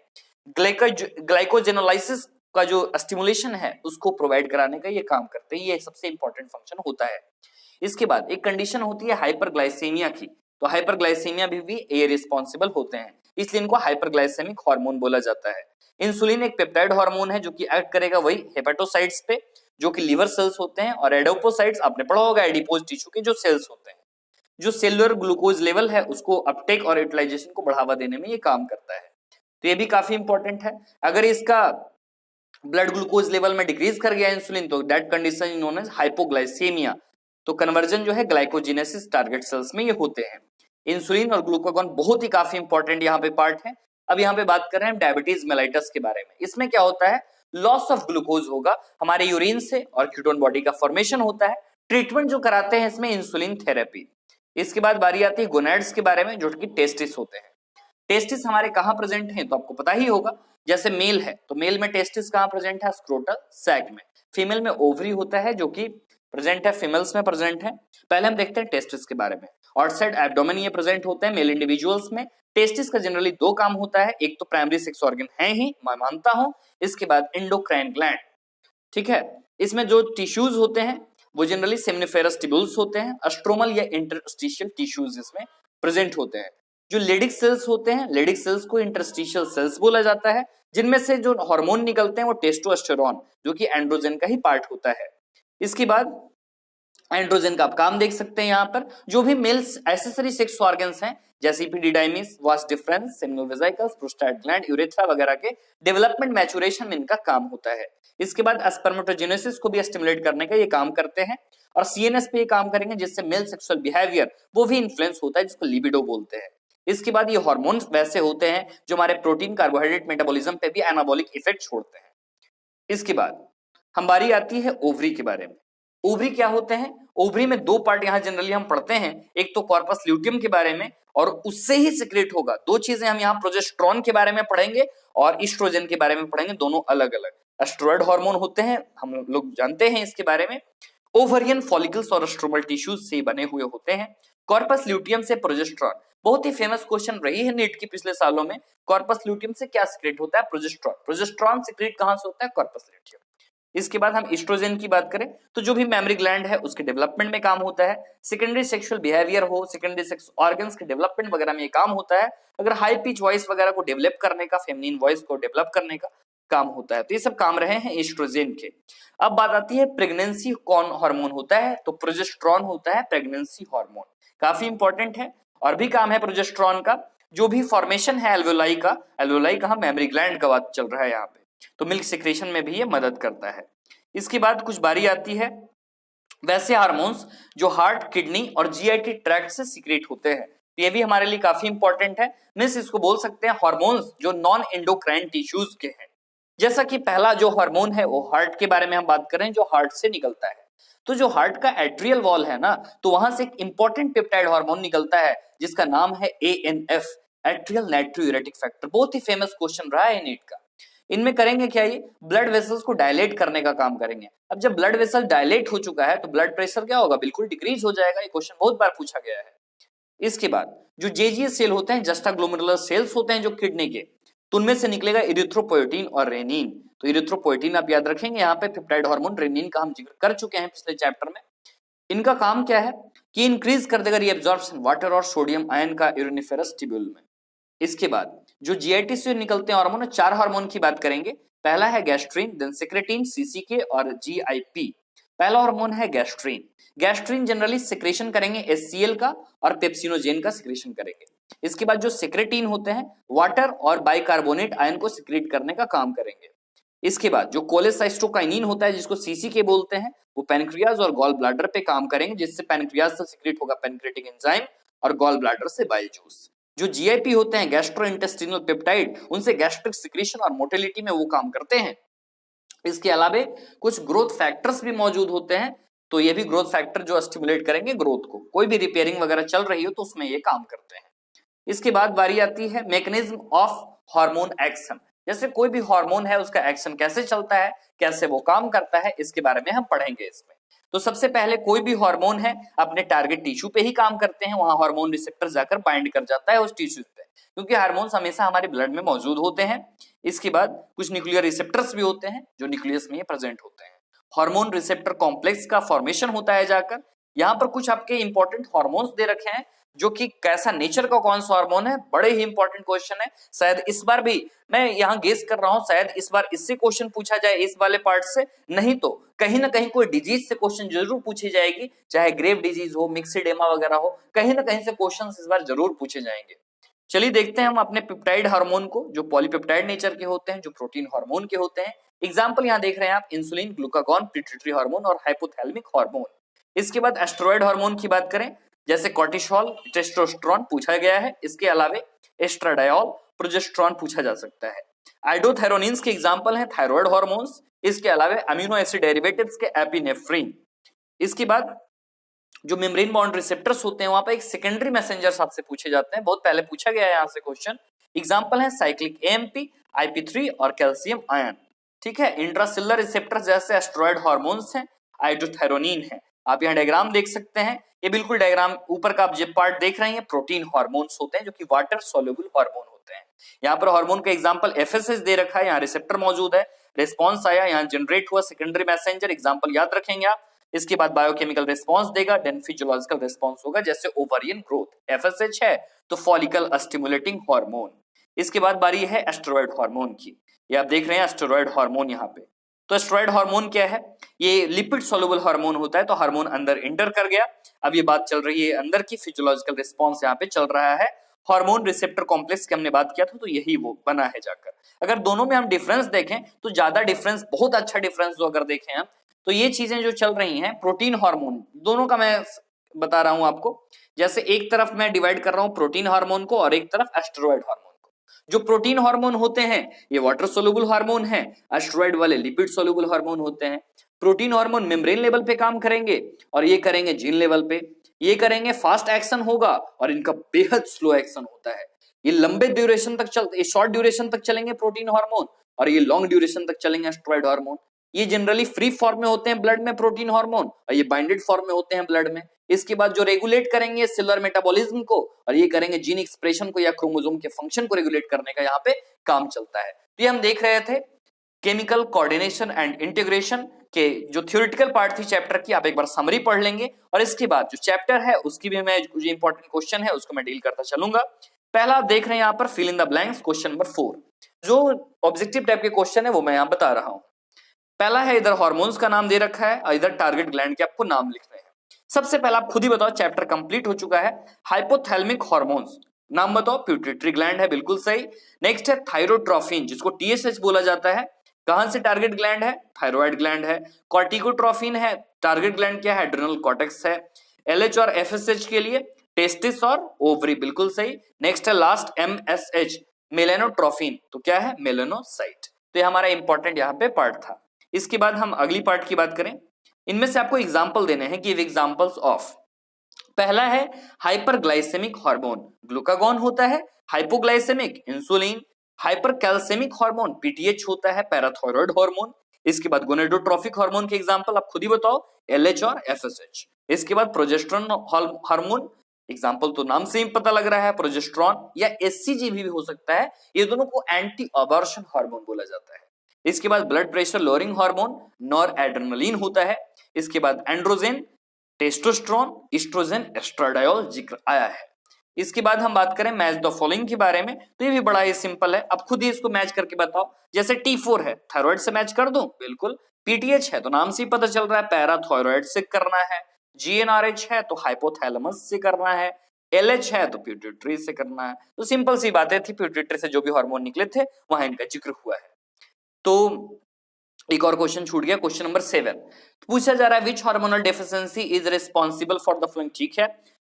ग्लाइकोजेनोलाइसिस का जो स्टिमुलेशन है उसको प्रोवाइड कराने का ये काम करते हैं। ये सबसे इंपॉर्टेंट फंक्शन होता है। इसके बाद एक कंडीशन होती है हाइपरग्लाइसेमिया की, तो हाइपरग्लाइसेमिया भी ये रिस्पॉन्सिबल होते हैं, इसलिए इनको हाइपरग्लाइसेमिक हार्मोन बोला जाता है। इंसुलिन एक पेप्टाइड हार्मोन है जो कि एक्ट करेगा वही हेपेटोसाइट्स पे जो कि लीवर सेल्स होते हैं, और एडिपोसाइट्स आपने पढ़ा होगा एडिपोज टिश्यू के जो सेल्स होते हैं। जो सेलुलर ग्लूकोज लेवल है उसको अपटेक और यूटिलाइजेशन को बढ़ावा देने में ये काम करता है, तो ये भी काफी इंपॉर्टेंट है। अगर इसका ब्लड ग्लूकोज लेवल में डिक्रीज कर गया इंसुलिन तो that condition is known as hypoglycemia. तो कन्वर्जन जो है ग्लाइकोजेनेसिस टारगेट सेल्स में ये होते हैं। इंसुलिन और ग्लूकागॉन बहुत ही काफी इंपॉर्टेंट यहाँ पे पार्ट है। अब यहाँ पे बात कर रहे हैं डायबिटीज मेलाइटस के बारे में। इसमें क्या होता है, लॉस ऑफ ग्लूकोज होगा हमारे यूरिन से और कीटोन बॉडी का फॉर्मेशन होता है। ट्रीटमेंट जो कराते हैं इसमें इंसुलिन थेरेपी। इसके बाद बारी आती है गोनैड्स के बारे में जो कि टेस्टिस होते हैं। टेस्टिस हमारे कहाँ प्रेजेंट हैं तो आपको पता ही होगा। जैसे मेल है तो मेल में टेस्टिस कहाँ प्रेजेंट है, स्क्रोटल सैक में। फीमेल में ओवरी होता है जो कि प्रेजेंट है, फीमेल्स में प्रेजेंट है। पहले हम देखते हैं टेस्टिस के बारे में। आउटसाइड एब्डोमेन ये प्रेजेंट होते हैं मेल इंडिविजुअल्स में। टेस्टिस का जनरली दो काम होता है, एक तो प्राइमरी सेक्स ऑर्गन है ही मैं मानता हूं, इसके बाद एंडोक्राइन ग्लैंड, ठीक है। इसमें जो टिश्यूज होते हैं वो जनरली सेमिनिफेरस ट्यूब्यूल्स होते हैं, अस्ट्रोमल या इंटरस्टिशियल टिश्यूज इसमें प्रेजेंट होते हैं। जो लेडिक सेल्स होते हैं, लेडिक सेल्स को इंटरस्टिशियल सेल्स बोला जाता है, जिनमें से जो हार्मोन निकलते हैं वो टेस्टोस्टेरोन जो कि एंड्रोजन का ही पार्ट होता है। इसके बाद एंड्रोजन का आप काम देख सकते हैं यहाँ पर। जो भी मेल्स एसेसरी सेक्स ऑर्गन्स हैं जैसे epididymis, vas deferens, seminal vesicles, prostate gland, urethra वगैरह के डेवलपमेंट मैचुरेशन में इनका काम होता है। इसके बाद स्पर्मेटोजेनेसिस को भी स्टिमुलेट करने का ये काम करते हैं, और सीएनएस पे ये काम करेंगे जिससे मेल सेक्सुअल बिहेवियर वो भी इन्फ्लुएंस होता है जिसको लिबिडो बोलते हैं। इसके बाद ये हार्मोन्स वैसे होते हैं जो हमारे प्रोटीन कार्बोहाइड्रेट मेटाबॉलिज्म पे भी एनाबॉलिक इफेक्ट छोड़ते हैं। इसके बाद हम बारी आती है ओवरी के बारे में। ओवरी क्या होते हैं, ओवरी में दो पार्ट यहाँ जनरली हम पढ़ते हैं, एक तो कॉर्पस ल्यूटियम के बारे में और उससे ही सिक्रेट होगा। दो चीजें हम यहाँ प्रोजेस्टेरोन के बारे में पढ़ेंगे और ईस्ट्रोजन के बारे में पढ़ेंगे, दोनों अलग अलग स्टेरॉइड हार्मोन होते हैं, हम लोग जानते हैं इसके बारे में। ओवरियन फॉलिकल्स और स्ट्रोमल टिश्यूज से बने हुए होते हैं। कॉर्पस ल्यूटियम से प्रोजेस्टेरोन, बहुत ही फेमस क्वेश्चन रही है नीट की पिछले सालों में। कॉर्पस ल्यूटियम से क्या सिक्रेट होता है, प्रोजेस्टेरोन। प्रोजेस्टेरोन सिक्रेट कहां से होता है, कॉर्पस ल्यूटियम। इसके बाद हम ईस्ट्रोजन की बात करें तो जो भी मेमोरी ग्लैंड है उसके डेवलपमेंट में काम होता है। सेकेंडरी सेक्सुअल बिहेवियर हो, सेकेंडरी सेक्स ऑर्गन्स के डेवलपमेंट वगैरह में ये काम होता है। अगर हाई पिच वॉइस वगैरह को डेवलप करने का, फेमिनिन वॉइस को डेवलप करने का काम होता है। तो ये सब काम रहे हैं ईस्ट्रोजन के। अब बात आती है प्रेगनेंसी कौन हार्मोन होता है, तो प्रोजेस्टेरोन होता है प्रेगनेंसी हार्मोन। काफी इंपॉर्टेंट है। और भी काम है प्रोजेस्टेरोन का, जो भी फॉर्मेशन है एल्वेओलाई का, एल्वेओलाई कहां, मेमोरी ग्लैंड का बात चल रहा है यहाँ पे, तो मिल्क सिक्रेशन में भी ये मदद करता है। इसके बाद कुछ बारी आती है वैसे हार्मोन्स जो हार्ट, किडनी और जीआईटी ट्रैक्ट से सीक्रेट होते हैं, तो ये भी हमारे लिए काफी इंपॉर्टेंट है। मींस इसको बोल सकते हैं हार्मोन्स जो नॉन एंडोक्राइन टिश्यूज के हैं। जैसा कि पहला जो हार्मोन है वो हार्ट के बारे में हम बात करें, जो हार्ट से निकलता है। तो जो हार्ट का एट्रियल वॉल है ना, तो वहां से एक इंपॉर्टेंट पेप्टाइड हार्मोन निकलता है जिसका नाम है एएनएफ, एट्रियल नाइट्रोयूरेटिक फैक्टर। बहुत ही फेमस क्वेश्चन रहा है नीट का। इनमें करेंगे क्या, ये ब्लड वेसल्स को डायलेट करने का काम करेंगे। अब जब ब्लड वेसल डायलेट हो चुका है तो ब्लड प्रेशर क्या होगा, बिल्कुल डिक्रीज हो जाएगा। ये क्वेश्चन बहुत बार पूछा गया है। इसके बाद जो जेजीएस सेल होते हैं, जस्टाग्लोमेरुलर सेल्स होते हैं जो किडनी के, तो उनमें से निकलेगा इरिथ्रोपोएटिन और रेनिन। तो इरिथ्रोपोएटिन आप याद रखेंगे, यहाँ पे पेप्टाइड हार्मोन रेनिन का हम जिक्र कर चुके हैं पिछले चैप्टर में। इनका काम क्या है कि इंक्रीज कर देगा रीअब्जॉर्प्शन वाटर और सोडियम आयन का यूरिनिफेरस ट्यूब्यूल में। इसके बाद जो जीआईटी से निकलते हैं हार्मोन, चार हार्मोन की बात करेंगे। पहला है गैस्ट्रीन, देन सेक्रेटिन, सीसीके और जीआईपी। पहला हार्मोन है गैस्ट्रीन। गैस्ट्रीन जनरली सिक्रेशन करेंगे एचसीएल का और पेप्सिनोजेन का सिक्रेशन करेंगे। इसके बाद जो सेक्रेटिन होते हैं वाटर और बाइकार्बोनेट आयन को सिक्रेट करने का काम करेंगे। इसके बाद जो कोलेसाइस्टोकाइनिन होता है जिसको सीसीके बोलते हैं, वो पैनक्रियाज और गॉल ब्लैडर पे काम करेंगे, जिससे पैनक्रियाज से सिक्रेट होगा पैनक्रेटिक एंजाइम और गॉल ब्लैडर से बाइल जूस। जो जीआईपी होते हैं गैस्ट्रोइंटेस्टिनल पेप्टाइड, उनसे गैस्ट्रिक सिक्रेशन और मोटिलिटी में वो काम करते हैं। इसके अलावा कुछ ग्रोथ फैक्टर्स भी मौजूद होते हैं, तो ये भी ग्रोथ फैक्टर जो स्टिमुलेट करेंगे ग्रोथ को, कोई भी रिपेयरिंग वगैरह चल रही हो तो उसमें ये काम करते हैं। इसके बाद बारी आती है मैकेनिज्म ऑफ हार्मोन एक्शन, जैसे कोई भी हार्मोन है उसका एक्शन कैसे चलता है, कैसे वो काम करता है, इसके बारे में हम पढ़ेंगे इसमें। तो सबसे पहले कोई भी हार्मोन है अपने टारगेट टिश्यू पे ही काम करते हैं, वहां हार्मोन रिसेप्टर जाकर बाइंड कर जाता है उस टिश्यू पे, क्योंकि हार्मोन्स हमेशा हमारे ब्लड में मौजूद होते हैं। इसके बाद कुछ न्यूक्लियर रिसेप्टर्स भी होते हैं जो न्यूक्लियस में प्रेजेंट होते हैं। हार्मोन रिसेप्टर कॉम्प्लेक्स का फॉर्मेशन होता है जाकर। यहाँ पर कुछ आपके इंपॉर्टेंट हार्मोन्स दे रखे हैं, जो कि कैसा नेचर का कौन सा हार्मोन है, बड़े ही इंपॉर्टेंट क्वेश्चन है। शायद इस बार भी मैं यहाँ गेस कर रहा हूँ, शायद इस बार इससे क्वेश्चन पूछा जाए इस वाले पार्ट से, नहीं तो कहीं ना कहीं कोई डिजीज से क्वेश्चन जरूर पूछी जाएगी, चाहे ग्रेव डिजीज हो, मिक्सिडेमा वगैरह हो, कहीं ना कहीं से क्वेश्चन इस बार जरूर पूछे जाएंगे। चलिए देखते हैं हम अपने पेप्टाइड हार्मोन को, जो पॉलीपेप्टाइड नेचर के होते हैं, जो प्रोटीन हार्मोन के होते हैं। एग्जाम्पल यहाँ देख रहे हैं आप, इंसुलिन, ग्लूकागॉन, पिट्यूटरी हार्मोन और हाइपोथैलेमिक हार्मोन। इसके बाद एस्टेरॉयड हार्मोन की बात करें, जैसे कॉर्टिसोल, टेस्टोस्टेरोन पूछा गया है। इसके अलावा एस्ट्राडायोल, प्रोजेस्टेरोन पूछा जा सकता है। आइडोथायरोनिन्स के एग्जांपल हैं थायराइड हार्मोन्स। इसके अलावा अमीनो एसिड डेरिवेटिव्स के एपिनेफ्रिन। इसके बाद जो मेम्ब्रेन बाउंड रिसेप्टर्स होते हैं वहां पर एक सेकेंडरी मैसेंजर्स आपसे पूछे जाते हैं, बहुत पहले पूछा गया है यहाँ से क्वेश्चन। एग्जांपल है साइक्लिक एएमपी, IP3 और कैल्शियम आयन। ठीक है, इंट्रासेलुलर रिसेप्टर्स जैसे एस्टेरॉयड हार्मोन्स हैं, आइडोथायरोनिन है। आप यहाँ डायग्राम देख सकते हैं, ये बिल्कुल डायग्राम ऊपर का आप जो पार्ट देख रहे हैं प्रोटीन हार्मोन्स होते हैं, जो कि वाटर सोल्यूबल हार्मोन होते हैं। यहाँ पर हार्मोन का एग्जांपल एफएसएच दे रखा है, यहाँ रिसेप्टर मौजूद है, रिस्पॉन्स आया, यहाँ जनरेट हुआ सेकेंडरी मैसेंजर, एग्जांपल याद रखेंगे आप। इसके बाद बायोकेमिकल रिस्पॉन्स देगा, देन फिजियोलॉजिकल रिस्पॉन्स होगा, जैसे ओवरियन ग्रोथ, एफएसएच है तो फॉलिकल स्टिमुलेटिंग हार्मोन। इसके बाद बारी है एस्टेरॉयड हार्मोन की, ये आप देख रहे हैं एस्टेरॉयड हार्मोन यहाँ पे। तो एस्टेरॉयड हार्मोन क्या है, ये लिपिड सोल्यूबल हार्मोन होता है, तो हार्मोन अंदर इंटर कर गया, अब ये बात चल रही है अंदर की, फिजियोलॉजिकल रिस्पॉन्स यहाँ पे चल रहा है। हार्मोन रिसेप्टर कॉम्प्लेक्स की हमने बात किया था, तो यही वो बना है जाकर। अगर दोनों में हम डिफरेंस देखें तो ज्यादा डिफरेंस, बहुत अच्छा डिफरेंस जो अगर देखें हम, तो ये चीजें जो चल रही हैं प्रोटीन हार्मोन, दोनों का मैं बता रहा हूं आपको। जैसे एक तरफ मैं डिवाइड कर रहा हूं प्रोटीन हार्मोन को और एक तरफ एस्टेरॉयड हार्मोन को। जो प्रोटीन हार्मोन होते हैं ये वाटर सोल्यूबल हार्मोन है, एस्टेरॉयड वाले लिपिड सोल्यूबल हार्मोन होते हैं। प्रोटीन हार्मोन मेम्ब्रेन लेवल पे काम करेंगे और ये करेंगे जीन लेवल पे। ये करेंगे फास्ट एक्शन होगा और इनका बेहद स्लो एक्शन होता है। ये लंबे ड्यूरेशन तक चलते, शॉर्ट ड्यूरेशन तक चलेंगे प्रोटीन हार्मोन और ये लॉन्ग ड्यूरेशन तक चलेंगे एस्टेरॉयड हार्मोन। ये जनरली फ्री फॉर्म में होते हैं ब्लड में प्रोटीन हार्मोन, और ये बाइंडेड फॉर्म में होते हैं ब्लड में। इसके बाद जो रेगुलेट करेंगे सेलुलर मेटाबॉलिज्म को और ये करेंगे जीन एक्सप्रेशन को या क्रोमोसोम के फंक्शन को रेगुलेट करने का यहाँ पे काम चलता है। तो ये हम देख रहे थे केमिकल कोऑर्डिनेशन एंड इंटीग्रेशन के जो थ्योरेटिकल पार्ट थी चैप्टर की, आप एक बार समरी पढ़ लेंगे और इसके बाद जो चैप्टर है उसकी भी मैं जो इंपॉर्टेंट क्वेश्चन है उसको मैं डील करता चलूंगा। पहला आप देख रहे हैं यहाँ पर fill in the blanks, question number 4। जो ऑब्जेक्टिव टाइप के क्वेश्चन है वो मैं यहाँ बता रहा हूँ। पहला है, इधर हार्मोन्स का नाम दे रखा है और इधर टारगेट ग्लैंड के आपको नाम लिखने हैं। सबसे पहला आप खुद ही बताओ, चैप्टर कंप्लीट हो चुका है। हाइपोथैलेमिक हार्मोन्स, नाम बताओ, पिट्यूटरी ग्लैंड है, बिल्कुल सही। नेक्स्ट है थायरोट्रोफिन, जिसको TSH बोला जाता है, कहां से टारगेट ग्लैंड है, थायराइड ग्लैंड है। कॉर्टिकोट्रोफिन है, टारगेट ग्लैंड क्या है, एड्रिनल कॉर्टेक्स है। LH और FSH के लिए टेस्टिस और ओवरी, बिल्कुल सही। नेक्स्ट है लास्ट MSH, मेलेनोट्रोफिन, तो क्या है, मेलेनोसाइट। तो ये हमारा इंपॉर्टेंट यहाँ पे पार्ट था। इसके बाद हम अगली पार्ट की बात करें, इनमें से आपको एग्जाम्पल देने हैं, गिव एग्जांपल्स ऑफ। पहला है हाइपरग्लाइसेमिक हार्मोन, ग्लूकागॉन होता है। Hypoglycemic, insulin. Hypercalcemic hormone, PTH होता है, पैराथायरॉयड हार्मोन। इसके बाद गोनेडोट्रोफिक हार्मोन के एग्जांपल आप खुद ही बताओ, LH और FSH। इसके बाद प्रोजेस्टेरोन हार्मोन, एग्जांपल तो नाम से ही पता लग रहा है, प्रोजेस्टेरोन या SCG भी हो सकता है। ये दोनों को एंटी अबॉर्शन हार्मोन बोला जाता है। इसके बाद blood pressure lowering hormone, noradrenaline होता है। इसके बाद एंड्रोजन, टेस्टोस्टेरोन, एस्ट्रोजन, एस्ट्राडायोल जिक्र आया है। इसके बाद हम बात करें मैच द फॉलोइंग के बारे में, तो ये भी बड़ा ही सिंपल है, अब खुद ही इसको मैच करके बताओ। जैसे T4 है, थायराइड से मैच कर दूं, बिल्कुल। PTH है तो नाम से ही पता चल रहा है, पैराथायरॉयड से करना है। GnRH है तो हाइपोथैलेमस से करना है। LH है तो पिट्यूटरी से करना है। तो सिंपल सी बातें थी, पिट्यूटरी से जो भी हार्मोन निकले थे वहां इनका जिक्र हुआ है। तो एक और क्वेश्चन छूट गया, क्वेश्चन नंबर 7। पूछा जा रहा है which hormonal deficiency is responsible for the following, ठीक है।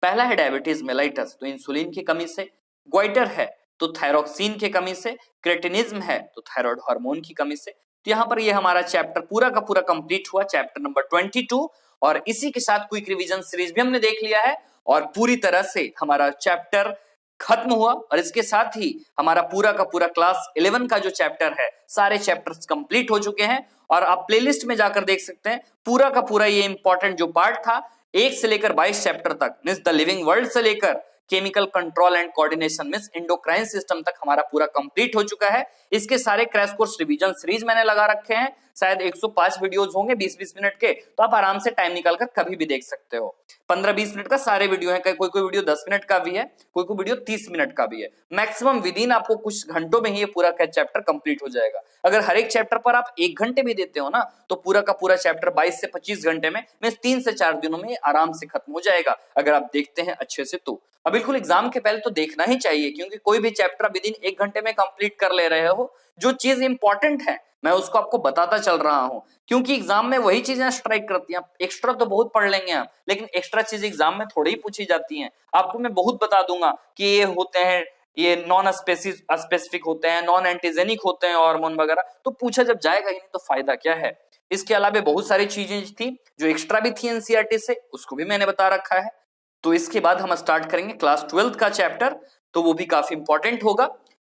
पहला है डायबिटीज मेलाइटस, तो इंसुलिन की कमी से। ग्वाइटर है तो थायरोक्सिन की कमी से। क्रेटिनिज्म है तो थायराइड हार्मोन की कमी से। तो यहाँ पर ये हमारा चैप्टर पूरा का पूरा कंप्लीट हुआ, चैप्टर नंबर 22 और इसी के साथ क्विक रिवीजन सीरीज भी हमने देख लिया है और पूरी तरह से हमारा चैप्टर खत्म हुआ। और इसके साथ ही हमारा पूरा का पूरा क्लास 11 का जो चैप्टर है, सारे चैप्टर्स कंप्लीट हो चुके हैं और आप प्लेलिस्ट में जाकर देख सकते हैं पूरा का पूरा ये इंपॉर्टेंट जो पार्ट था 1 से लेकर 22 चैप्टर तक, मींस द लिविंग वर्ल्ड से लेकर chemical control and coordination means endocrine system तक हमारा पूरा कंप्लीट हो चुका है। इसके सारे क्रैश कोर्स रिवीजन सीरीज मैंने लगा रखे हैं, शायद 105 वीडियोस होंगे 20-20 मिनट के, तो आप आराम से टाइम निकालकर कभी भी देख सकते हो। 15-20 मिनट का सारे वीडियो है, कोई कोई वीडियो 10 मिनट का भी है, कोई कोई वीडियो 30 मिनट का भी है। मैक्सिमम विद इन आपको कुछ घंटों में ही ये पूरा का चैप्टर कंप्लीट हो जाएगा। अगर हर एक चैप्टर पर आप 1 घंटे भी देते हो ना, तो पूरा का पूरा चैप्टर 22 से 25 घंटे में 3 से 4 दिनों में आराम से खत्म हो जाएगा अगर आप देखते हैं अच्छे से तो। अब बिल्कुल एग्जाम के पहले तो देखना ही चाहिए, क्योंकि कोई भी चैप्टर विद इन 1 घंटे में कंप्लीट कर ले रहे हो, जो चीज इंपॉर्टेंट है मैं उसको आपको बताता चल रहा हूं, क्योंकि एग्जाम में वही चीजें स्ट्राइक करती हैं। एक्स्ट्रा तो बहुत पढ़ लेंगे आप, लेकिन एक्स्ट्रा चीज एग्जाम में थोड़ी ही पूछी जाती हैं। आपको मैं बहुत बता दूंगा कि ये होते हैं, ये नॉन स्पेसिफिक होते हैं, नॉन एंटीजेनिक होते हैं हार्मोन वगैरह, तो पूछा जब जाएगा ही नहीं तो फायदा क्या है। इसके अलावा बहुत सारी चीजें थी जो एक्स्ट्रा भी थी एनसीईआरटी से, उसको भी मैंने बता रखा है। तो इसके बाद हम स्टार्ट करेंगे क्लास 12 का चैप्टर, तो वो भी काफी इंपॉर्टेंट होगा।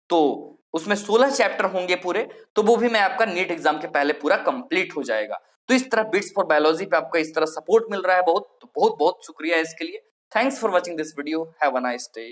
तो उसमें 16 चैप्टर होंगे पूरे, तो वो भी मैं आपका नीट एग्जाम के पहले पूरा कंप्लीट हो जाएगा। तो इस तरह बिट्स फॉर बायोलॉजी पे आपका इस तरह सपोर्ट मिल रहा है बहुत, तो बहुत बहुत शुक्रिया इसके लिए। Thanks for watching this video, have a nice day.